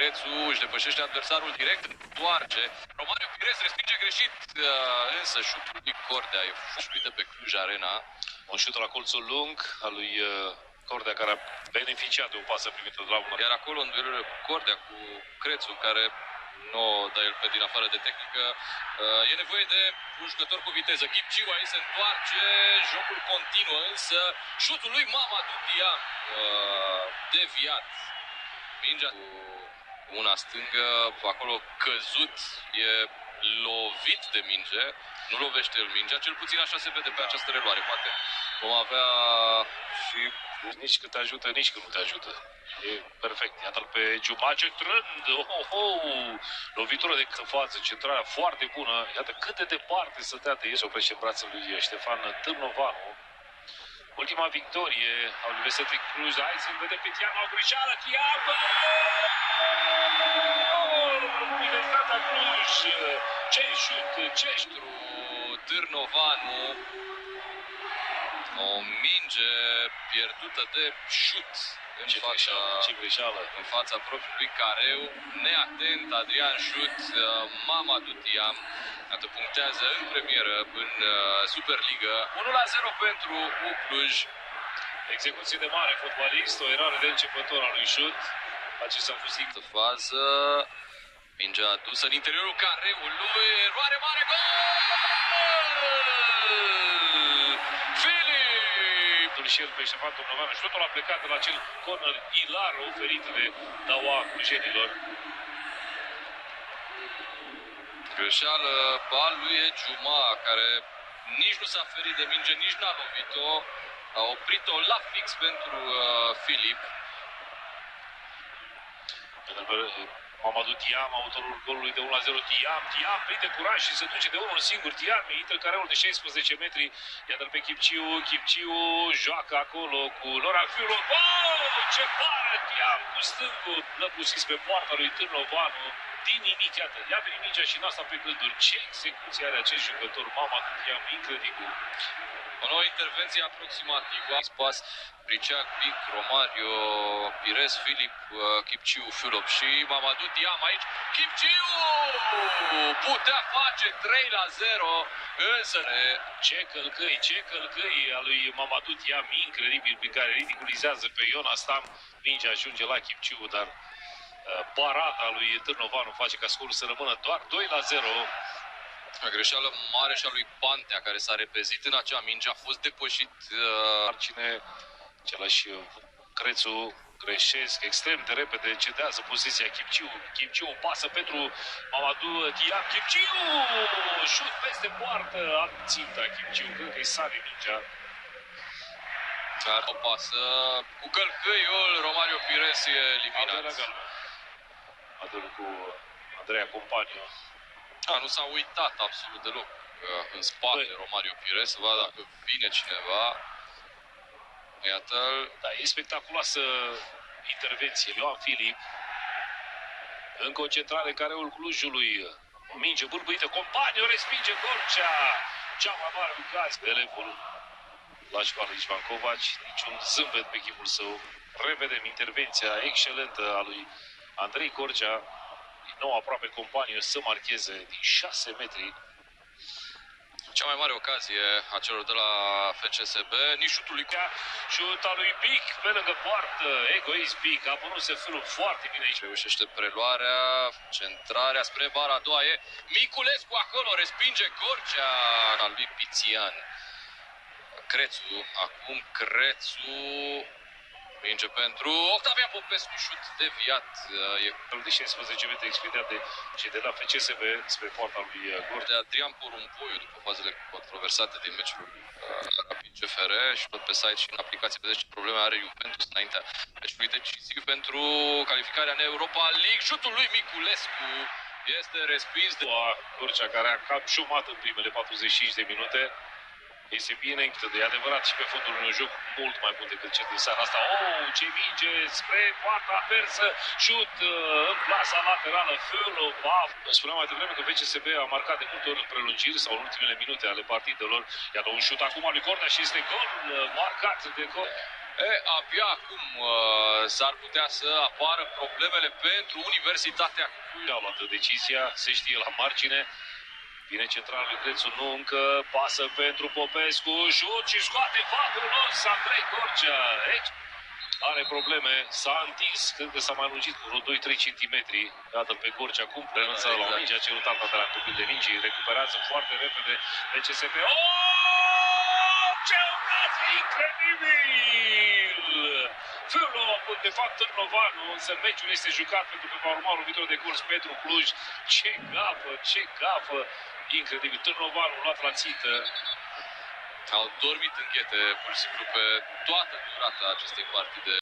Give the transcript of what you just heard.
Crețu își depășește adversarul direct, întoarce. Romario Pires respinge greșit, însă șutul lui Cordea e fușuit de pe Cluj Arena. Un șut la colțul lung al lui Cordea, care a beneficiat de o pasă primită de la una. Iar acolo, în duelurile cu Cordea, cu Crețu, care nu dă el pe din afară de tehnică, e nevoie de un jucător cu viteză. Ghipciu aici se întoarce, jocul continuă, însă șutul lui Mamadou Diam deviat. Mingea cu una stângă, acolo căzut, e lovit de minge, nu lovește el mingea, cel puțin așa se vede pe această reluare. Poate vom avea și nici când te ajută, nici când nu te ajută. E perfect. Iată-l pe Juma centrând. Lovitură de față, centrarea foarte bună. Iată cât de departe stătea de el. Se oprește în brațul lui Ștefan Târnovanu. Ultima victorie a Universității Cluj. Hai să-l vedem pe Tiam, o greșeală. Tiam! Universitatea Cluj. Ce șut, ce șut. Târnovanu. O minge pierdută de șut în fața propriului careu. Neatent, Adrian Șut, Mamadou Diam. Iată, punctează în premieră în Superliga. 1-0 pentru Cluj. Execuție de mare fotbalist, o eroare de începător al lui Șut. Acesta a fost în fază. Mingea adusă în interiorul careului. Eroare mare, gol! Și el pe Ștefan Târnovanu și totul a plecat de la acel corner hilar oferit de Daua clujenilor. Greșeală al lui Juma, care nici nu s-a ferit de minge, nici n-a lovit-o. A oprit-o la fix pentru Filip. Mamadou Diam, autorul golului de 1-0. Diam prinde curaj și se duce de unul singur. Diam intră careul de 16 metri. Iată-l pe Ghipciu joacă acolo cu Laurent Fiulo. Ce pare Diam cu stângul, lăpusit pe poarta lui Târnovanu. Din nimic, iată, ia venit mingea și n-asta pe gânduri. Ce execuție are acest jucător, Mamadou Diam, incredibil. O nouă intervenție aproximativă. Spas, Briceac, Pic, Romario, Pires, Filip, Ghipciu, Fiulop și Mamadou Diam aici. Ghipciu putea face 3-0, însă ce călcăi a lui Mamadou Diam, incredibil, pe care ridiculizează pe Iona Stam. Mingea ajunge la Ghipciu, dar parada lui Târnovanu face ca scorul să rămână doar 2-0. O greșeală mare și a lui Pantea, care s-a repezit în acea minge, a fost depășit. Cine, același Crețu, greșesc extrem de repede, cedează poziția Ghipciu pasă pentru Mamadou Diam. Ghipciu! Șut peste poartă, ținta Ghipciu, cred că-i sare mingea. O pasă cu călcâiul, Romario Pires e eliminat. Adul cu Andreea Companiu. Nu s-a uitat absolut deloc în spate Romario Pires, să vadă dacă vine cineva. Iată-l. Da, e spectaculoasă intervenție. Ioan Filip. În concentrare în careul Clujului. O minge bârbâită. Companiu respinge Gorcea. Cea mai mare ocazie. Elevul la școală Ișvan Covaci. Niciun zâmbet pe chipul său. Revedem intervenția excelentă a lui Andrei Gorcea. Din nou aproape Companiu să marcheze din 6 metri. Cea mai mare ocazie a celor de la FCSB, nici șutul lui șuta lui Pic pe lângă poartă, egoist Pic, a apărut Sefilul foarte bine aici. Reușește preluarea, centrarea spre bara a doua, e Miculescu acolo, respinge Gorcea al lui Pițian. Crețu, acum Crețu, minge pentru Octavian Popescu, șut deviat. E de 16 metri expediat de la FCSB spre poarta lui Gorcea. De Adrian Porumboiu, după fazele controversate din meciul Rapid CFR, și tot pe site și în aplicație vedeți ce probleme are Juventus înaintea meciului decisiv pentru calificarea în Europa League. Șutul lui Miculescu este respins de Gorcea, care a cam șumat în primele 45 de minute. Este bine încât e adevărat și pe fundul unui joc mult mai bun decât cel din seara asta. Oh, ce minge spre poarta adversă, șut în plasa laterală, Fălă, baf. Spuneam mai devreme că FCSB a marcat de multe ori în prelungiri sau în ultimele minute ale partidelor. Iată un șut acum al lui Cordea și este gol marcat de gol. Abia acum s-ar putea să apară problemele pentru Universitatea. Au luat decizia, se știe la margine. Vine centralul lui Crețu, nu încă, pasă pentru Popescu, șut și scoate fabulos Andrei Gorcea. Are probleme, s-a întins, cred că s-a mai lungit cu vreo 2-3 cm. Iată-l pe Gorcea, cum renunță la o minge, a cerut alta de la copil de mingi, recuperează foarte repede FCSB. Oh! Ce ocaz incredibil! Fălă, de fapt, Târnovanu, însă meciul este jucat pentru că va urma un lovitură de curs pentru Cluj. Ce gafă! Incredibil, Târnovanu luat la țită. Au dormit înghete, pur și simplu, pe toată durata acestei partide.